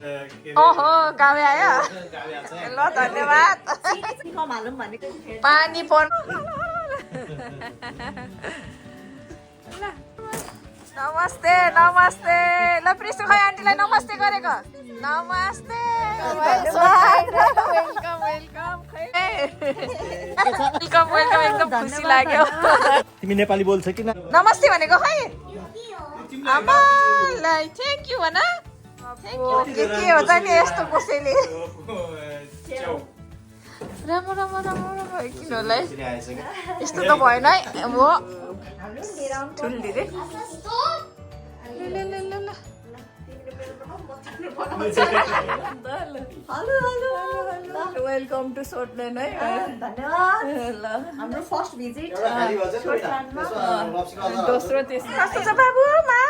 ओहो काव्य आयो ल धन्यवाद पानी पर्नु नमस्ते नमस्ते ल प्रिसु खै आन्टीलाई नमस्ते गरेको नमस्ते वेलकम वेलकम वेलकम वेलकम एकदम खुसी लाग्यो तिमी नेपाली बोल्छ कि नमस्ते भनेको खै आमालाई थ्याङ्क यू भन के हो त नि यस्तो कसैले राम्रो राम्रो राम्रो राम्रो किन होला है यस्तो त भएन है अब ठुल दिदी वेलकम टु सोटल्यान्ड है धन्यवाद ल हाम्रो फर्स्ट भिजिट दोस्रो तेस्रो कस्तो छ बाबु मा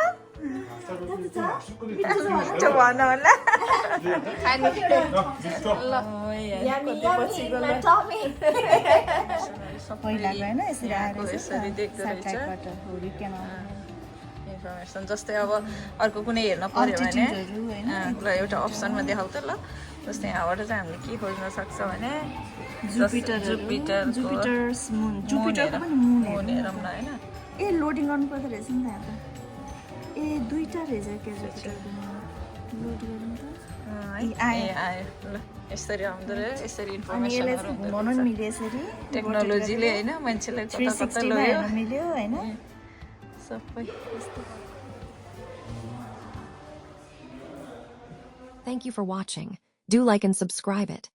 मिठो भन होला इन्फर्मेसन जस्तै अब अर्को कुनै हेर्न पर्यो भने ल एउटा अप्सनमा देखाउ त ल जस्तै यहाँबाट चाहिँ हामीले के खोज्न सक्छ भने मुन हेरौँ न होइन ए लोडिङ गर्नु पर्दो रहेछ नि त यहाँ त ए दुईटा रहेछ के लोड गर्नु त आयो ल यसरी आउँदो रहेछ यसरी इन्फर्मेसनहरू घुमाउनु नि मिल्यो यसरी टेक्नोलोजीले होइन मान्छेलाई कता कता लग्यो मिल्यो होइन सबै Thank you for watching. Do like and subscribe it.